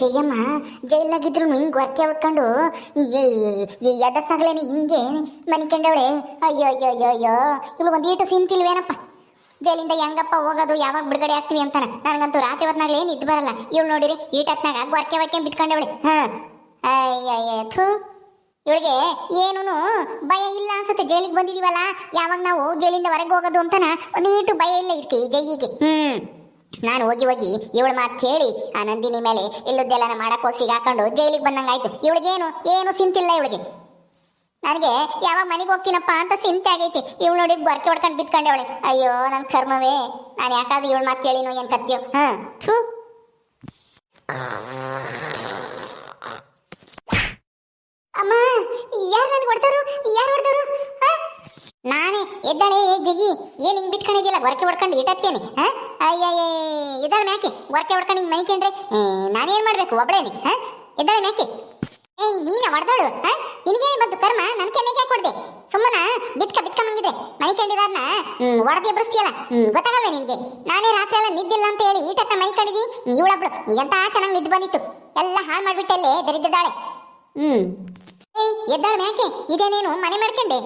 ಜಯಮ್ಮ ಜೈಲ್ನಾಗಿದ್ರು ಹಿಂಗ್ ಗೊರಕೆ ಹೊಡ್ಕೊಂಡು ಎದತ್ನಾಗ್ಲೇನೆ ಹಿಂಗೆ ಮನಿಕೊಂಡವಳೆ. ಅಯ್ಯೋ ಅಯ್ಯೋ ಅಯ್ಯೋ ಅಯ್ಯೋ, ಇವಳು ಒಂದೀಟು ಸಿಂತಿಲ್ವೇನಪ್ಪ. ಜೈಲಿಂದ ಹೆಂಗಪ್ಪ ಹೋಗೋದು, ಯಾವಾಗ ಬಿಡುಗಡೆ ಆಗ್ತೀವಿ ಅಂತಾನೆ. ನನಗಂತೂ ರಾತ್ರಿ ಹೊತ್ನಾಗ್ಲೇ ನಿದ್ದು ಬರಲ್ಲ. ಇವಳು ನೋಡಿರಿ ಈಟತ್ನಾಗ ಗೊರಕೆ ಹೊಯ್ಕೆ ಬಿತ್ಕೊಂಡವಳೆ. ಅಯ್ಯಯ್ಯ ಥೂ, ಇವಳಿಗೆ ಏನೂ ಭಯ ಇಲ್ಲ ಅನ್ಸುತ್ತೆ. ಜೈಲಿಗೆ ಬಂದಿದೀವಲ್ಲ, ಯಾವಾಗ ನಾವು ಜೈಲಿಂದ ಹೊರಗೆ ಹೋಗೋದು ಅಂತಾನ ಒಂದೀಟು ಭಯ ಇಲ್ಲ ಇದಕ್ಕೆ ಜೈಯಿಗೆ. ನಾನು ಹೋಗಿ ಇವಳ ಮಾತು ಕೇಳಿ ಆ ನಂದಿನಿ ಮೇಲೆ ಇಲ್ಲದ್ದೆಲ್ಲ ಮಾಡಕ್ ಹೋಗಿ ಸಿಗಾಕೊಂಡು ಜೈಲಿಗೆ ಬಂದಂಗಾಯ್ತು. ಇವಳಿಗೇನು ಏನು ಸಿಂತಿಲ್ಲ ಇವಳಿಗೆ. ನನಗೆ ಯಾವಾಗ ಮನೆಗೆ ಹೋಗ್ತೀನಪ್ಪ ಅಂತ ಚಿಂತೆ ಆಗೈತಿ. ಇವಳು ನೋಡಿ ಗೊರಕೆ ಹೊಡ್ಕೊಂಡು ಬಿತ್ಕೊಂಡವಳೆ. ಅಯ್ಯೋ ನನ್ನ ಕರ್ಮವೇ, ನಾನು ಯಾಕಾದ್ರೂ ಇವಳ ಮಾತು ಕೇಳಿನೋ ಏನು ಕತ್ತೀಯೋ. ಥೂ, ಅಮ್ಮ ಯಾರು ನನ್ಗೆ ಹೊಡ್ತಾರು? ಯಾರು ಹೊಡ್ತಾರು? ನಾನೇ. ಎದ್ದಾಳೆ ಜಗಿ, ಏನ್ ಹಿಂಗ್ ಬಿಟ್ಕೊಂಡಿದ್ದಿಲ್ಲ ಗೊರಕೆ ಹೊಡ್ಕೊಂಡು ಇಟ್ಟತ್ತೇನೆ. ಅಯ್ಯಯ್ಯ, ಎದ್ದಾಳೆ ಮ್ಯಾಕೆ. ಗೊರಕೆ ಹೊಡ್ಕೊಂಡು ಹಿಂಗ್ ಮನಿಕೊಂಡ್ರೆ ನಾನೇನ್ ಮಾಡ್ಬೇಕು ಒಬ್ಳೇನೆ? ಎದ್ದಾಳೆ ಮ್ಯಾಕೆ. ಏಯ್ ನೀನ ಹೊಡೆದೋಳು, ನಿನಗೇನೆ ಬಂತು ಕರ್ಮ, ನನ್ ಕೆನ್ನೆಗೆ ಯಾಕೆ ಹೊಡ್ದೆ? ಸುಮ್ಮನ ಬಿತ್ಕೊಂಬಂದಿದೆ ಮನಿಕೊಂಡಿರೋರ್ನ ಹೊಡೆದಿ ಎಬ್ರಿಸ್ತೀಯಲ್ಲ, ಗೊತ್ತಾಗಲ್ವೇ ನಿನ್ಗೆ? ನಾನೇ ರಾತ್ರಿ ಎಲ್ಲ ನಿದ್ದಿಲ್ಲ ಅಂತ ಹೇಳಿ ಈಟತ್ತ ಮನಿಕೊಂಡಿದ್ದಿ. ಇವಳೊಬ್ಳು ಎಂತ ಚೆನ್ನಾಗಿ ನಿದ್ದು ಬಂದಿತ್ತು, ಎಲ್ಲ ಹಾಳು ಮಾಡ್ಬಿಟ್ಟಲ್ಲೇ ದರಿದ್ದಾಳೆ. ಏಯ್ ಎದ್ದಾಳೆ ಮ್ಯಾಕೆ, ಇದೇನೇನು ಮನೆ ಮಾಡ್ಕೊಂಡೆ?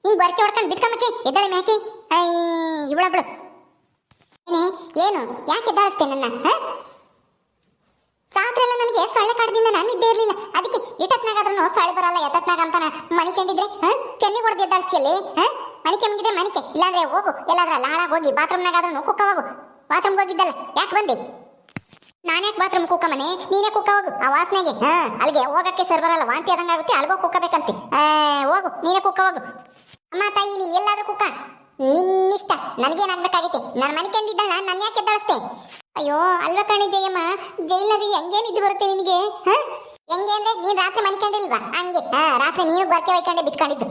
ಹಿಂಗ್ ಗೊರಕೆ ಹೊಡ್ಕೊಂಡು ಬಿತ್ಕೊಂಬಕ್ಕೆ ಎದ್ದಾಳೆ ಮ್ಯಾಕೆ. ಇವಳೊಬ್ಳು ಏನು ಯಾಕೆ ಎದ್ದಾಳಿಸ್ತೆ ನನ್ನ? ರಾತ್ರಿ ಎಲ್ಲ ನನಗೆ ಸೊಳ್ಳೆ ಕಾಡ್ದಿಂದ ನಾನು ನಿದ್ದೆ ಇರ್ಲಿಲ್ಲ. ಅದಕ್ಕೆ ಇಟತ್ನಾಗಾದ್ರೂ ಸೊಳ್ಳೆ ಬರಲ್ಲ ಎತ್ತತ್ನಾಗ ಅಂತಾನ ಮನಿಕೊಂಡಿದ್ರೆ ಕೆನ್ನಿ ಹೊಡೆದು ಎದ್ದಾಡ್ಸಿಯಲ್ಲಿ. ಮನಿಕೆ ಮುಗಿದ್ರೆ ಮನಿಕೆ, ಇಲ್ಲಾಂದ್ರೆ ಹೋಗು ಎಲ್ಲಾದ್ರಲ್ಲ ಹಾಳಾಗಿ ಹೋಗಿ ಬಾತ್ರೂಮ್ನಾಗಾದ್ರೂ ಕುಕ್ಕ ಹೋಗು. ಬಾತ್ರೂಮ್ಗೆ ಹೋಗಿದ್ದಲ್ಲ, ಯಾಕೆ ಬಂದೆ? ನಾನ್ಯಾಕೆ ಬಾತ್ರೂಮ್ ಕುಕ್ಕ ಮನೆ, ನೀನೇ ಕುಕ್ಕ ಹೋಗು. ಆ ವಾಸನೆಗೆ ಅಲ್ಲಿಗೆ ಹೋಗಕ್ಕೆ ಸರ್ ಬರಲ್ಲ, ವಾಂತಿ ಆದಂಗಾಗುತ್ತೆ. ಅಲ್ಗೋ ಕುಕ್ಕಬೇಕಂತೆ. ಹೋಗು, ನೀನೇ ಕುಕ್ಕ ಹೋಗು. ಅಮ್ಮ ತಾಯಿ, ನೀನ್ ಎಲ್ಲಾದ್ರೂ ಕುಕ್ಕ, ನಿನ್ನಿಷ್ಟ. ನನಗೇನಾಗ್ಬೇಕಾಗೈತೆ? ನಾನು ಮನಿಕೊಂಡಿದ್ದಲ್ಲ, ನಾನು ಯಾಕೆ ಎದ್ದಾಳಿಸ್ತೆ? ಅಯ್ಯೋ ಅಲ್ವ ಕಣಿ ಜಯಮ್ಮ, ಜೈಲಿನಲ್ಲಿ ಹೆಂಗೇನು ಇದ್ದು ಬರುತ್ತೆ ನಿನಗೆ? ಹೆಂಗೆ ಅಂದ್ರೆ ನೀನ್ ರಾತ್ರಿ ಮನಿಕೊಂಡಿಲ್ವಾ ಹಂಗೆ. ರಾತ್ರಿ ನೀನು ಗೊರಕೆ ಹೊಯ್ಕೊಂಡೆ ಬಿತ್ಕೊಂಡಿದ್ದು.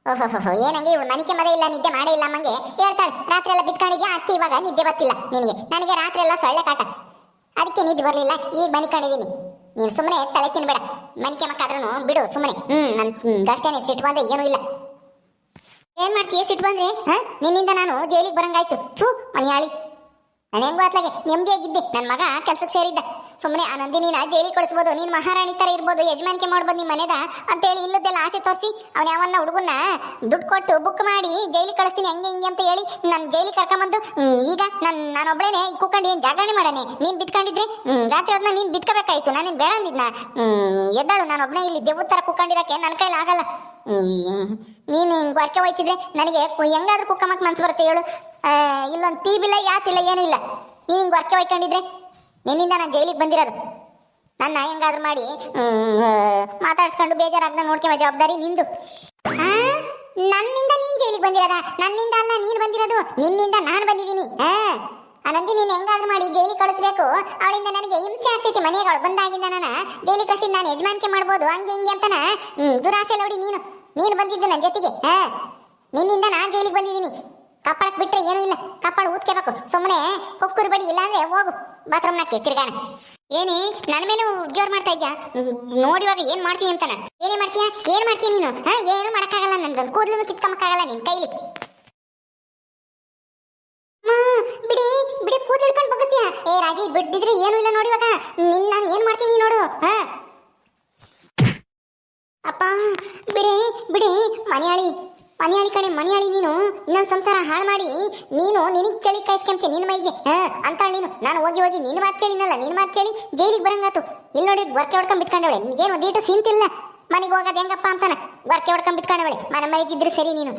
ಓಹೋ, ಏನಂಗೆ ಇವಳು ಮನಿಕೆ ಮದ ಇಲ್ಲ, ನಿದ್ದೆ ಮಾಡೇ ಇಲ್ಲ ಅಮ್ಮಂಗೆ ಹೇಳ್ತಾಳೆ. ರಾತ್ರಿ ಎಲ್ಲ ಬಿತ್ಕೊಂಡಿದ್ಯಾ, ಅಕ್ಕಿ ಇವಾಗ ನಿದ್ದೆ ಬರ್ತಿಲ್ಲ ನಿನಗೆ. ನನಗೆ ರಾತ್ರಿ ಎಲ್ಲ ಸೊಳ್ಳೆ ಕಾಟ, ಅದಕ್ಕೆ ನಿದ್ದೆ ಬರಲಿಲ್ಲ. ಈಗ ಮನಿಕೊಂಡಿದ್ದೀನಿ. ನೀನು ಸುಮ್ಮನೆ ತಲೆ ತಿನ್ಬೇಡ. ಮನಿಕೆ ಮಕ್ಕಾದ್ರೂ ಬಿಡು ಸುಮ್ಮನೆ. ನನ್ ಗಷ್ಟೇನೆ ಸಿಟ್ಟು ಬಂದ್ರೆ ಏನೂ ಇಲ್ಲ. ಏನ್ ಮಾಡ್ತೀಯ ಸಿಟ್ಟು ಬಂದ್ರೆ? ನಿನ್ನಿಂದ ನಾನು ಜೈಲಿಗೆ ಬರಂಗಾಯ್ತು. ಥೂ ಮನಿಯಾಳಿ, ನಾನು ಹೆಂಗೋ ಅತ್ಲಾಗೆ ನೆಮ್ಮದಿಯಾಗಿದ್ದೆ. ನನ್ನ ಮಗ ಕೆಲ್ಸಕ್ಕೆ ಸೇರಿದ್ದ. ಸುಮ್ಮನೆ ಆ ನಂದಿನಿನ ಜೈಲಿಗೆ ಕಳಿಸ್ಬೋದು, ನೀನು ಮಹಾರಾಣಿ ಥರ ಇರ್ಬೋದು, ಯಜಮಾನಿಕೆ ಮಾಡ್ಬೋದು ನಿಮ್ಮ ಮನೆದ ಅಂತೇಳಿ ಇಲ್ಲದೆಲ್ಲ ಆಸೆ ತೋರಿಸಿ ಅವನ ಯಾವನ್ನ ಹುಡುಗನ್ನ ದುಡ್ಡು ಕೊಟ್ಟು ಬುಕ್ ಮಾಡಿ ಜೈಲಿಗೆ ಕಳಿಸ್ತೀನಿ ಹಂಗೆ ಹಿಂಗೆ ಅಂತ ಹೇಳಿ ನಾನು ಜೈಲಿಗೆ ಕರ್ಕೊಂಬಂದು ಈಗ ನಾನೊಬ್ಳೇನೆ ಕೂಕೊಂಡು ಏನು ಜಾಗರಣೆ ಮಾಡಾನೆ. ನೀನು ಬಿತ್ಕೊಂಡಿದ್ರೆ ರಾತ್ರಿ ಹೊತ್ತನ್ನ ನೀನು ಬಿತ್ಕೋಬೇಕಾಯ್ತು. ನಾನೇನು ಬೇಡ ಅಂದಿದ್ನ. ಎದ್ದಾಳು, ನಾನೊಬ್ಬನೇ ಇಲ್ಲಿ ದೆವ್ವದ ಥರ ಕೂಕೊಂಡಿರೋಕ್ಕೆ ನನ್ನ ಕೈಲಿ ಆಗಲ್ಲ. ನೀನು ಹಿಂಗೆ ಗೊರಕೆ ಹೋಯ್ತಿದ್ರೆ ನನಗೆ ಹೆಂಗಾದ್ರೂ ಕುಕ್ಕಮ್ಮಕ್ಕೆ ಮನ್ಸು ಬರುತ್ತೆ ಹೇಳು. ಇಲ್ಲೊಂದು ತೀಬಿಲ್ಲ ಯಾತಿಲ್ಲ ಏನೂ ಇಲ್ಲ. ನೀನು ಹಿಂಗೆ ಗೊರಕೆ ಹೊಯ್ಕೊಂಡಿದ್ರೆ ನಿನ್ನಿಂದ ನಾನು ಜೈಲಿಗೆ ಬಂದಿರೋದು. ನನ್ನ ಹೆಂಗಾದ್ರೂ ಮಾಡಿ ಮಾತಾಡ್ಸ್ಕೊಂಡು ಬೇಜಾರಾಗ್ದ ನೋಡ್ಕೊಂಬ ಜವಾಬ್ದಾರಿ ನಿಂದು. ನನ್ನಿಂದ ನೀನು ಜೈಲಿಗೆ ಬಂದಿರೋದ? ನನ್ನಿಂದ ಅಲ್ಲ ನೀನು ಬಂದಿರೋದು, ನಿನ್ನಿಂದ ನಾನು ಬಂದಿದ್ದೀನಿ. ಆ ನಂದಿ ನೀನು ಹೆಂಗಾದ್ರೂ ಮಾಡಿ ಜೈಲಿಗೆ ಕಳಿಸ್ಬೇಕು. ಅವಳಿಂದ ನನಗೆ ಹಿಂಸೆ ಆಗ್ತೈತಿ. ಮನೆಗೆ ಅವಳು ಬಂದಾಗಿಂದ ನಾನು ಜೈಲಿಗೆ ಕಳಿಸಿದ್ ನಾನು ಯಜಮಾನಿಕೆ ಮಾಡ್ಬೋದು ಹಂಗೆ ಹಿಂಗೆ ಅಂತಾನ ದುರಾಸೆ ನೋಡಿ ನೀನು ಬಂದಿದ್ದು ನನ್ನ ಜೊತೆಗೆ. ನಿನ್ನಿಂದ ನಾನು ಜೈಲಿಗೆ ಬಂದಿದ್ದೀನಿ. ಕಪ್ಪಳಕ್ಕೆ ಬಿಟ್ರೆ ಏನೂ ಇಲ್ಲ, ಕಪ್ಪಳ ಊದ್ಕೋಬೇಕು. ಸುಮ್ಮನೆ ಹೊಕ್ಕುರು ಬಡಿ, ಇಲ್ಲಾಂದ್ರೆ ಹೋಗು ಬಾತ್ರೂಮ್ನಕ್ಕೆ ತಿರ್ಗಾಣ. ಏನೇ ನನ್ನ ಮೇಲೆ ಜೋರ್ ಮಾಡ್ತಾ ಇದ್ಯಾ? ನೋಡಿವಾಗ ಏನ್ ಮಾಡ್ತೀನಿ ಅಂತಾನ. ಏನೇ ಮಾಡ್ತೀಯಾ? ಏನ್ ಮಾಡ್ತೀಯ ನೀನು? ಏನು ಮಾಡಕ್ಕಾಗಲ್ಲ, ನಂದು ಕೂದಲು ಕಿತ್ಕೊಂಬಕ್ಕಾಗಲ್ಲ ನಿನ್ ಕೈಲಿ. ಬಿಡಿ ಬಿಡಿ, ಕೂದಲು ಹಿಡ್ಕೊಂಡು ಬಗ್ತೀಯ. ರಾಜಿ ಬಿಡ್ದಿದ್ರೆ ಏನೂ ಇಲ್ಲ ನೋಡಿವಾಗ. ನಾನು ಏನ್ ಮಾಡ್ತೀನಿ ನೋಡು. ಅಪ್ಪ ಬಿಡಿ ಬಿಡಿ, ಮನೆಯಾಳಿ ಕಣೆ ಮನೆಯಾಳಿ. ನೀನು ಇನ್ನೊಂದು ಸಂಸಾರ ಹಾಳು ಮಾಡಿ ನೀನು ನಿನಗೆ ಚಳಿ ಕಾಯಿಸ್ಕೊಂತೀಯ ನಿನ್ನ ಮೈಗೆ ಅಂತಾಳೆ ನೀನು. ನಾನು ಹೋಗಿ ನಿನ್ನ ಮಾತು ಕೇಳಿನಲ್ಲ, ನಿನ್ನ ಮಾತು ಕೇಳಿ ಜೈಲಿಗೆ ಬರಂಗಾತು. ಇಲ್ಲಿ ನೋಡಿ ಗೊರಕೆ ಹೊಡ್ಕೊಂಡ್ ಬಿತ್ಕೊಂಡವಳೆ. ನಿನಗೇನು ಒಂದೀಟು ಸಿಂತಿಲ್ಲ ಮನೆಗೆ ಹೋಗೋದು ಹೆಂಗಪ್ಪ ಅಂತಾನ. ಗೊರಕೆ ಹೊಡ್ಕೊಂಡ್ ಬಿತ್ಕೊಂಡವಳೆ. ಮನ ಮರಿದಿದ್ರೆ ಸರಿ ನೀನು.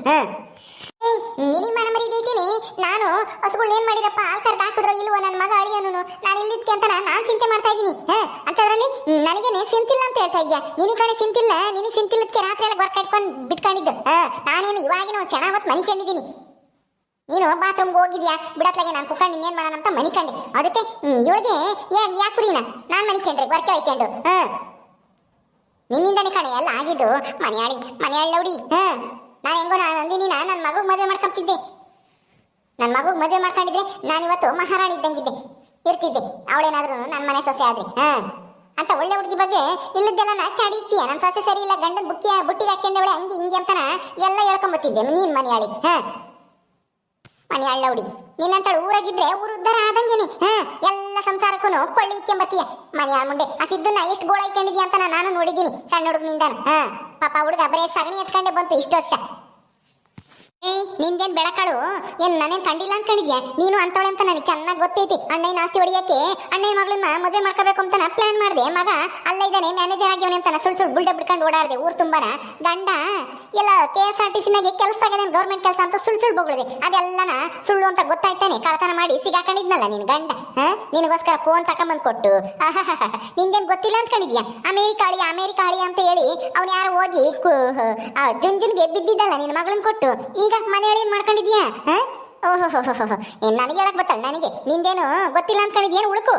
ನಿನಗೆ ಮನ ಮರಿದೈತೀನಿ. ನಾನು ಹಸುಗಳು ಏನ್ ಮಾಡಿರಪ್ಪ, ಹಾಲು ಕರೆದು ಹಾಕಿದ್ರೋ ಇಲ್ವೋ ನನ್ನ ಮಗ ಅಳಿಯನು. ನಾನು ಇಲ್ಲಿದ್ಕೆ ಅಂತ ನಾನು ಚಿಂತೆ ಮಾಡ್ತಾ ಇದ್ದೀನಿ. ಅಂತದ್ರಲ್ಲಿ ನನಗೇನೆ ಸಿಂತಿಲ್ಲ ಅಂತ ಹೇಳ್ತಾ ಇದ್ಯಾ? ನಿನಗೆ ಕಡೆ ಸಿಂತಿಲ್ಲ, ನಿನಗೆ ಸಿಂತಿಲ್ಲದಕ್ಕೆ ರಾತ್ರಿ ಎಲ್ಲ ಗೊರಕೆ ಇಟ್ಕೊಂಡು ಬಿತ್ಕೊಂಡಿದ್ದು. ನಾನೇನು ಇವಾಗಿನ ಒಂದು ಚೆನ್ನಾಗಿ ಹೊತ್ತು ಮನಿಕೊಂಡಿದ್ದೀನಿ. ನೀನು ಬಾತ್ರೂಮ್ಗೆ ಹೋಗಿದ್ಯಾ ಬಿಡತ್ಲಾಗೆ, ನಾನು ಕುತ್ಕೊಂಡು ಇನ್ನೇನು ಮಾಡೋಣ ಅಂತ ಮನಿಕೊಂಡೆ. ಅದಕ್ಕೆ ಇವಳಿಗೆ ಏನ್ ಯಾಕುರಿನ ನಾನು ಮನಿಕೊಂಡ್ರೆ ಗೊರಕೆ ಹೊಯ್ಕೊಂಡು. ನಿನ್ನಿಂದನೇ ಕಣೆ ಎಲ್ಲ ಆಗಿದ್ದು. ಮನೆಯಾಳಿ ಲೌಡಿ. ನಾನು ಹೆಂಗೋ ನಂದಿನಿನ ನನ್ನ ಮಗುಗೆ ಮದುವೆ ಮಾಡ್ಕೊಂತಿದ್ದೆ. ನನ್ನ ಮಗುಗೆ ಮದುವೆ ಮಾಡ್ಕೊಂಡಿದ್ರೆ ನಾನಿವತ್ತು ಮಹಾರಾಣಿ ಇದ್ದಂಗಿದ್ದೆ ಇರ್ತಿದ್ದೆ. ಅವಳೇನಾದ್ರೂ ನನ್ನ ಮನೆ ಸೊಸೆ ಆದ್ರೆ ಅಂತ ಒಳ್ಳೆ ಹುಡುಗಿ ಬಗ್ಗೆ ಇಲ್ಲದ್ದೆಲ್ಲ ಚಾಡಿ ಇಕ್ತೀಯ. ನನ್ನ ಸೊಸೆ ಸರಿ ಇಲ್ಲ, ಗಂಡನ ಬುಟ್ಟಿಗೆ ಹಾಕೊಂಡವಳೆ ಹಂಗೆ ಹಿಂಗೆ ಅಂತಾನ ಎಲ್ಲ ಹೇಳ್ಕೊಂಬತ್ತಿದ್ದೆ ನೀನ್ ಮನೆಯಾಳಿ. ಮನೆ ಅಳ್ಳವಡಿ ನಿನ್ನಂತಳು ಊರಾಗಿದ್ರೆ ಊರು ಉದ್ಧಾರ ಆದಂಗೆನಿ ಎಲ್ಲ ಸಂಸಾರಕ್ಕೂ ಕೊಳ್ಳಿ ಇಕ್ಕೆಂಬತ್ತೀಯ ಮನೆ ಮುಂಡೆ ಆ ಸಿದ್ದನ್ನ ಎಷ್ಟು ಗೋಳ ಇಕ್ಕೊಂಡಿದ್ಯಾ ಅಂತ ನಾನು ನೋಡಿದ್ದೀನಿ ಸಣ್ಣ ಹುಡುಗನಿಂದ ಪಾಪ ಹುಡುಗ ಬರೇ ಸಗಣಿ ಎತ್ಕೊಂಡೆ ಬಂತು ಇಷ್ಟು ವರ್ಷ. ನಿಂದೇನ್ ಬೆಳಕಾಳು ಏನ್ ನಾನೇನ್ ಕಂಡಿಲ್ಲ ಅನ್ಕೊಂಡಿದ್ಯಾ ನೀನು ಅಂತವಳೆ ಅಂತ ನನಗೆ ಚೆನ್ನಾಗಿ ಗೊತ್ತೈತಿ. ಅಣ್ಣಯ್ಯನ ಆಸ್ತಿ ಹೊಡಿಯಕ್ಕೆ ಅಣ್ಣಯ್ಯ ಮಗಳನ್ನ ಮದುವೆ ಮಾಡ್ಕೋಬೇಕು ಅಂತ ಪ್ಲಾನ್ ಮಾಡಿದೆ. ಮಗ ಅಲ್ಲ ಇದ್ದಾನೆ ಮ್ಯಾನೇಜರ್ ಆಗಿವನೆ ಅಂತ ಸುಳ್ಳು ಬುಲ್ಡೆ ಬಿಡ್ಕೊಂಡು ಓಡಾಡಿದೆ ಊರ್ ತುಂಬಾನ. ಗಂಡ ಎಲ್ಲ KSRTC ನಾಗೆ ಕೆಲಸ ತಗದೇನೆ ಗೌರ್ಮೆಂಟ್ ಕೆಲಸ ಅಂತ ಸುಳ್ಳು ಬೊಗಳಿದೆ. ಅದೆಲ್ಲನ ಸುಳ್ಳು ಅಂತ ಗೊತ್ತಾಯ್ತಾನೆ ಕಳ್ತನ ಮಾಡಿ ಸಿಗಾಕೊಂಡಿದ್ನಲ್ಲ ನಿನ್ ಗಂಡ. ನಿನಗೋಸ್ಕರ ಫೋನ್ ತಕೊಂಬಂದ್ ಕೊಟ್ಟು ನಿಂದೇನ್ ಗೊತ್ತಿಲ್ಲ ಅನ್ಕೊಂಡಿದ್ಯಾ ಅಮೇರಿಕಾ ಹಳಿ ಅಂತ ಹೇಳಿ ಅವ್ನು ಯಾರು ಹೋಗಿ ಜುಂಜುನ್ಗೆ ಬಿದ್ದಿದ್ದಲ್ಲ ನಿನ್ನ ಮಗಳನ್ನ ಕೊಟ್ಟು ಈಗ ಮನೆಯೊಳಗೆ ಏನ್ ಮಾಡ್ಕೊಂಡಿದ್ಯಾ? ಓಹೋ ನನಗೆ ಹೇಳಕ್ ಬತ್ತಾಳ ನನಗೆ ನಿಂದೇನು ಗೊತ್ತಿಲ್ಲ ಅನ್ಕೊಂಡಿದ್ಯೇನು ಉಳುಕು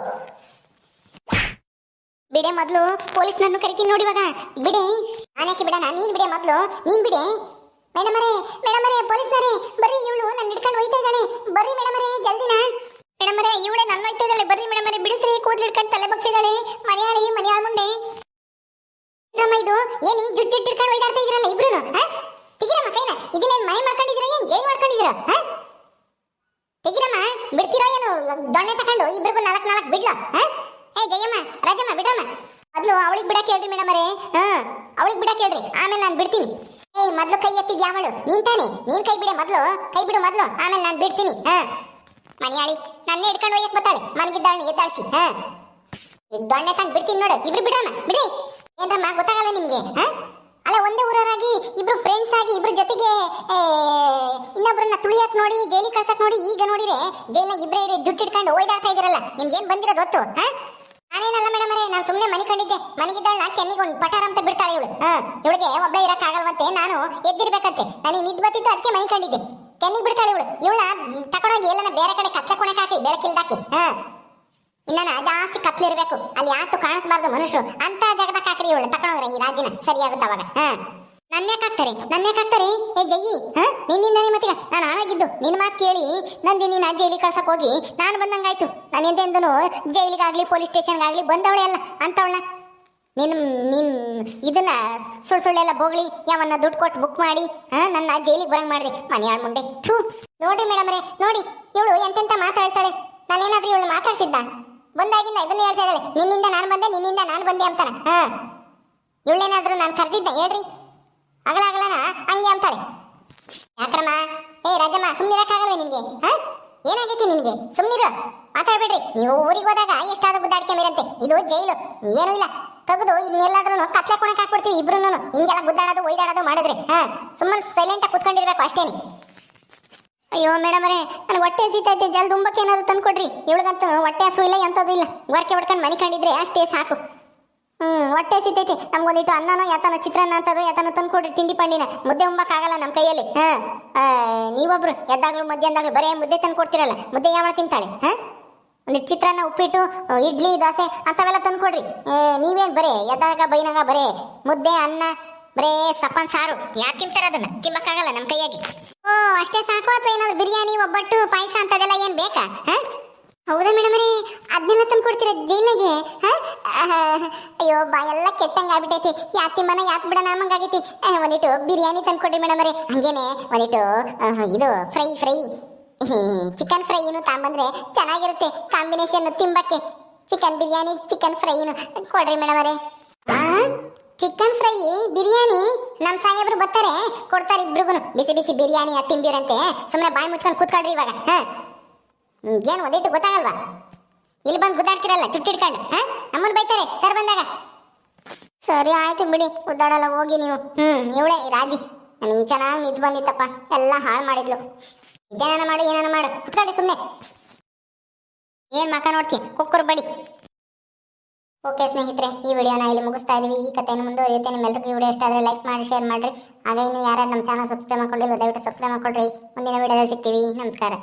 ಬಿಡೆ. ಮೊದ್ಲು ಪೊಲೀಸ್ ನನ್ನ ಕರಿತೀನಿ ನೋಡಿ ಇವಾಗ ಬಿಡೆ. ನಾನ್ಯಾಕೆ ಬಿಡಣ ನೀನ್ ಬಿಡೆ ಮೊದ್ಲು ನೀನ್ ಬಿಡೆ. ಮೇಡಮರೇ ಪೊಲೀಸ್ನರೇ ಬರ್ರಿ ಇವಳು ನನ್ನ ಹಿಡ್ಕೊಂಡು ಹೋಯ್ತಾ ಇದ್ದಾಳೆ ಬರ್ರಿ ಮೇಡಮರೇ ಜಲ್ದಿನ. ಮೇಡಮರೇ ಇವಳೆ ನನ್ನ ಹೋಯ್ತಾ ಇದ್ದಾಳೆ ಬರ್ರಿ ಮೇಡಮರೇ ಬಿಡಿಸ್ರಿ ಕೂದಲು ಹಿಡ್ಕೊಂಡು ತಲೆ ಬಗ್ಸಿದಾಳೆ ಮನೆಯಾಳ ಮುಂಡೆ. ಇದು ಏನ್ ಹಿಂಗ್ ಜುಟ್ಟು ಇಟ್ಟಿರ್ಕೊಂಡು ಒಯ್ದಾಡ್ತಾ ಇದ್ರಲ್ಲ ಇಬ್ರು ತೆಗಿರಮ್ಮ ಕೈನ. ಇದನ್ನೇನ್ ಮನೆ ಮಾಡ್ಕೊಂಡಿದ್ರ ಏನ್ ಜೈಲ್ ಮಾಡ್ಕೊಂಡಿದ್ರ? ತೆಗಿರಮ್ಮ ಬಿಡ್ತೀರಾ ಏನು ದೊಣ್ಣೆ ತಕೊಂಡು ಇಬ್ರಿಗೂ 4 ಬಿಡ್ಲ? ಜಯಮ್ಮ ರಾಜಮ್ಮ ಬಿಡಮ್ಮ ಮೊದ್ಲು ಅವಳಿಗೆ ಬಿಡಕ್ಕೆ ಹೇಳ್ರಿ ಮೇಡಮರೇ. ಅವಳಿಗೆ ಬಿಡಕ್ಕೆ ಹೇಳ್ರಿ ಆಮೇಲೆ ನಾನು ಬಿಡ್ತೀನಿ. ಮೊದ್ಲು ಕೈ ಎತ್ತಿದ್ಯಾ ಅವಳು ನೀನ್ ತಾನೆ ನೀನ್ ಕೈ ಬಿಡು ಮೊದ್ಲು ಆಮೇಲೆ ನಾನು ಬಿಡ್ತೀನಿ. ಮನೆಯಾಳಿ ನನ್ನೇ ಹಿಡ್ಕೊಂಡು ಹೋಯಕ್ ಬತ್ತಾಳೆ ಮನ್ಗಿದ್ದಾಳೆ ಎದ್ದಾಳ್ಸಿ. ಈಗ ದೊಣ್ಣೆ ತಂದು ಬಿಡ್ತೀನಿ ನೋಡು ಇಬ್ರು ಬಿಡಮ್ಮ ಬಿಡ್ರಿ. ಏನ್ರಮ್ಮ ಗೊತ್ತಾಗಲ್ಲ ನಿಮ್ಗೆ? ಅಲ್ಲ ಒಂದೇ ಊರಾಗಿ ಇಬ್ರು ಫ್ರೆಂಡ್ಸ್ ಆಗಿ ಇಬ್ರು ಜೊತೆಗೆ ಇನ್ನೊಬ್ರನ್ನ ತುಳಿಯಕ್ ನೋಡಿ ಜೈಲಿಗೆ ಕಳ್ಸಕ್ ನೋಡಿ ಈಗ ನೋಡಿದ್ರೆ ಜೈಲ್ನಾಗ ಇಬ್ರೇ ಜುಟ್ಟು ಇಟ್ಕೊಂಡು ಒಯ್ದಾಡ್ತಾ ಇದ್ರಲ್ಲ ನಿಮ್ಗೆ ಏನ್ ಬಂದಿರೋದು ಗೊತ್ತು? ನಾನೇನಲ್ಲ ಮೇಡಮರೇ ನಾನು ಸುಮ್ಮನೆ ಮನೆ ಕಂಡಿದ್ದೆ. ಮನೆಗಿದ್ದಾಳ ಕೆನ್ನಿಗೊಂಡು ಪಟಾರ ಅಂತ ಬಿಡ್ತಾಳೆ ಇವಳು. ಇವಳಿಗೆ ಒಬ್ಬಳೇ ಇರಕ್ ಆಗಲ್ವಂತೆ ನಾನು ಎದ್ದಿರ್ಬೇಕಂತೆ ನನಗೆ ನಿದ್ ಬತ್ತಿತ್ತು ಅದಕ್ಕೆ ಮನೆ ಕಂಡಿದ್ದೆ. ಕೆನ್ನಿಗೆ ಬಿಡ್ತಾಳೆ ಇವಳನ್ನ ತಕೊಂಡೋಗಿ ಎಲ್ಲನ ಬೇರೆ ಕಡೆ ಕತ್ಲೆ ಕೊಣಕ್ ಹಾಕಿ ಬೆಳಕಿಲ್ದಾಕಿ. ಇನ್ನ ಜಾಸ್ತಿ ಕತ್ಲಿರ್ಬೇಕು ಅಲ್ಲಿ ಯಾತು ಕಾಣಿಸ್ಬಾರ್ದು ಮನುಷ್ಯರು ಅಂತ ಜಾಗದಾಗ ಹಾಕ್ರಿ ಇವಳು ತಕೊಂಡೋಗ್ರೆ ಈ ರಾಜ್ಯನ ಸರಿಯಾಗುತ್ತೆ ಅವಾಗ. ನನ್ಯಾಕಾಕ್ತಾರೆ ಏ ಜಯ್ಯಿ ನಿನ್ನಿಂದಾನೆ ಮತ್ತೀಗ ನಾನು ಹಾಳಾಗಿದ್ದು ನಿನ್ನ ಮಾತು ಕೇಳಿ ನಂದಿ ನೀನು ಜೈಲಿಗೆ ಕಳ್ಸಕ್ ಹೋಗಿ ನಾನು ಬಂದಂಗಾಯ್ತು. ನಾನು ಎಂದೆಂದನು ಜೈಲಿಗಾಗ್ಲಿ ಪೊಲೀಸ್ ಸ್ಟೇಷನ್ಗಾಗ್ಲಿ ಬಂದವಳೆ ಅಲ್ಲ ಅಂತವಳ. ನೀನ್ ಇದನ್ನ ಸುಳ್ಳೆಲ್ಲ ಬೋಗ್ಳಿ ಯಾವನ್ನ ದುಡ್ಡು ಕೊಟ್ಟು ಬುಕ್ ಮಾಡಿ ನನ್ನ ಜೈಲಿಗೆ ಬರಂಗ್ ಮಾಡಿದೆ ಮನೆಯಾಳ ಮುಂಡೆ. ನೋಡ್ರಿ ಮೇಡಮ್ರೆ ನೋಡಿ ಇವಳು ಎಂತೆಂತ ಮಾತಾಡ್ತಾಳೆ. ನಾನೇನಾದ್ರೂ ಇವಳು ಮಾತಾಡ್ಸಿದ್ದ ಬಂದಾಗಿಂದ ಇದನ್ನ ಹೇಳ್ತಾ ಇದ್ದಾಳೆ ನಿನ್ನಿಂದ ನಾನು ಬಂದೆ ಅಂತಾನ. ಇವಳೇನಾದ್ರೂ ನಾನು ಕರೆದಿದ್ದ ಹೇಳ್ರಿ ಅಗಲನ ಹಂಗೆ ಅಂತಾಳೆ. ಯಾಕ್ರಮ್ಮ ರಾಜಮ್ಮ ಸುಮ್ಮನಿರಕ್ಕಾಗಲ್ವೇ ನಿನ್ಗೆ? ಏನಾಗೈತಿ ನಿನ್ಗೆ? ಸುಮ್ಮನಿರು ಮಾತಾಡ್ಬೇಡ್ರಿ. ನೀವು ಊರಿಗೆ ಹೋದಾಗ ಎಷ್ಟಾದ್ರೂ ಗುದ್ದಾಡ್ಕೆ ಮೇರಂತೆ ಇದು ಜೈಲು ಏನೂ ಇಲ್ಲ ತೆಗೆದು ಇನ್ನೆಲ್ಲಾದ್ರೂ ಕತ್ಲೆ ಕೊಣಕ್ ಹಾಕ್ಬಿಡ್ತೀವಿ ಇಬ್ರು ಹಿಂಗೆಲ್ಲ ಗುದ್ದಾಡೋದು ಒಯ್ದಾಡೋದು ಮಾಡಿದ್ರೆ ಸುಮ್ಮನೆ ಸೈಲೆಂಟ್ ಆಗಿ ಕುತ್ಕೊಂಡಿರ್ಬೇಕು ಅಷ್ಟೇನಿ. ಅಯ್ಯೋ ಮೇಡಮರೇ ನನಗೆ ಹೊಟ್ಟೆ ಹಸಿತೈತೆ ಜಲ್ದಿ ತುಂಬಕ್ಕೆ ಏನಾದ್ರು ತಂದ್ಕೊಡ್ರಿ. ಇವಳಿಗಂತೂ ಹೊಟ್ಟೆ ಹಸು ಇಲ್ಲ ಎಂಥದ್ದು ಇಲ್ಲ ವರ್ಕೆ ಹೊಡ್ಕೊಂಡು ಮನೆ ಕಂಡಿದ್ರೆ ಅಷ್ಟೇ ಸಾಕು. ಹೊಟ್ಟೆ ಹಸಿತೈತೆ ನಮ್ಗೊಂದಿಟ್ಟು ಅನ್ನನೋ ಯಾತನೋ ಚಿತ್ರಾನ್ನ ಅಂತದೋ ಯಾತನೋ ತಂದ್ಕೊಡ್ರಿ ತಿಂಡಿ ಪಂಡಿನ ಮುದ್ದೆ ಉಂಬಕ್ಕಾಗಲ್ಲ ನಮ್ಮ ಕೈಯಲ್ಲಿ. ನೀವೊಬ್ರು ಎದ್ದಾಗ್ಲೂ ಮಧ್ಯಾಹ್ನದಾಗ್ಲೂ ಬರೇ ಮುದ್ದೆ ತಂದು ಕೊಡ್ತಿರಲ್ಲ ಮುದ್ದೆ ಯಾವ ತಿಂತಾಳೆ? ಒಂದಿಟ್ಟು ಚಿತ್ರಾನ್ನ ಉಪ್ಪಿಟ್ಟು ಇಡ್ಲಿ ದೋಸೆ ಅಂಥವೆಲ್ಲ ತಂದ್ಕೊಡ್ರಿ. ನೀವೇನು ಬರೇ ಎದ್ದಾಗ ಬೈನಾಗ ಬರೇ ಮುದ್ದೆ ಅನ್ನ ಬರೇ ಸಪ್ಪನ್ ಸಾರು ಯಾಕೆ ತಿಂತಾರೆ ಅದನ್ನ ತಿನ್ನಕ್ಕಾಗಲ್ಲ ನಮ್ಮ ಕೈಯಾಗಿ. ಅಷ್ಟೇ ಸಾಕು ಅಥವಾ ಏನಾದ್ರು ಬಿರಿಯಾನಿ ಒಬ್ಬಟ್ಟು ಪಾಯಸ ಅಂತದೆಲ್ಲ ಏನ್ ಬೇಕಾ? ಹೌದಾ ಮೇಡಮರೇ ಅದನ್ನೆಲ್ಲ ತಂದು ಕೊಡ್ತೀರ ಜೈಲಿಗೆ? ಅಯ್ಯೋ ಬಾಯೆಲ್ಲ ಕೆಟ್ಟಂಗೆ ಆಗ್ಬಿಟ್ಟೈತಿ ಯಾತ್ ತಿಮ್ಮನ ಯಾತ್ ಬಿಡೋಣ ನಮಗಾಗೈತಿ. ಒಂದಿಟ್ಟು ಬಿರಿಯಾನಿ ತಂದು ಕೊಡ್ರಿ ಮೇಡಮರೇ. ಹಂಗೇನೆ ಒಂದಿಟ್ಟು ಇದು ಫ್ರೈ ಚಿಕನ್ ಫ್ರೈನು ತಗೊಂಬಂದ್ರೆ ಚೆನ್ನಾಗಿರುತ್ತೆ ಕಾಂಬಿನೇಷನ್ ತಿಂಬಕ್ಕೆ. ಚಿಕನ್ ಬಿರಿಯಾನಿ ಚಿಕನ್ ಫ್ರೈನು ಕೊಡ್ರಿ ಮೇಡಮರೇ. ಚಿಕನ್ ಫ್ರೈ ಬಿರಿಯಾನಿ ನಮ್ಮ ಸಾಹೇಬ್ರು ಬರ್ತಾರೆ ಕೊಡ್ತಾರೆ ಇಬ್ರಿಗೂ ಬಿಸಿ ಬಿಸಿ ಬಿರಿಯಾನಿ ತಿಂದಿರಂತೆ. ಸುಮ್ಮನೆ ಬಾಯಿ ಮುಚ್ಕೊಂಡು ಕೂತ್ಕೊಳ್ರಿ ಇವಾಗ. ಏನು ಒಂದಿಟ್ಟು ಗೊತ್ತಾಗಲ್ವಾ? ಇಲ್ಲಿ ಬಂದು ಗುದ್ದಾಡ್ತಿರಲ್ಲ ಚುಟ್ಟಿಡ್ಕೊಂಡು ನಮ್ಮನ್ನು ಬೈತಾರೆ ಸರ್ ಬಂದಾಗ. ಸರಿ ಆಯ್ತು ಬಿಡಿ ಗುದ್ದಾಡಲ್ಲ ಹೋಗಿ ನೀವು. ಇವಳೆ ರಾಜಿ ನನಗೆ ಚೆನ್ನಾಗಿ ನಿದ್ದು ಬಂದಿತ್ತಪ್ಪ ಎಲ್ಲ ಹಾಳು ಮಾಡಿದ್ಲು. ಇದೇನ ಮಾಡು ಏನಾನ ಮಾಡು ಕುತ್ಕೊಳ್ಳಿ ಸುಮ್ಮನೆ ಏನ್ ಮಕ್ಕ ನೋಡ್ತೀನಿ ಕುಕ್ಕರ್ ಬಡಿ. ಓಕೆ ಸ್ನೇಹಿತರೆ ಈ ವಿಡಿಯೋನ ಇಲ್ಲಿ ಮುಗಿಸ್ತಾ ಇದೀವಿ. ಈ ಕಥೆಯನ್ನು ಮುಂದುವರಿಯುತ್ತೆ. ನಿಮ್ಮೆಲ್ಲರಿಗೂ ಈ ವಿಡಿಯೋ ಇಷ್ಟ ಆದರೆ ಲೈಕ್ ಮಾಡಿ ಶೇರ್ ಮಾಡಿರಿ. ಹಾಗೆ ಇನ್ನು ಯಾರು ನಮ್ಮ ಚಾನಲ್ ಸಬ್ಸ್ಕ್ರೈಬ್ ಮಾಡ್ಕೊಂಡಿಲ್ಲ ದಯವಿಟ್ಟು ಸಬ್ಸ್ಕ್ರೈಬ್ ಮಾಡ್ಕೊಳ್ರಿ. ಮುಂದಿನ ವಿಡಿಯೋದಲ್ಲಿ ಸಿಗ್ತೀವಿ. ನಮಸ್ಕಾರ.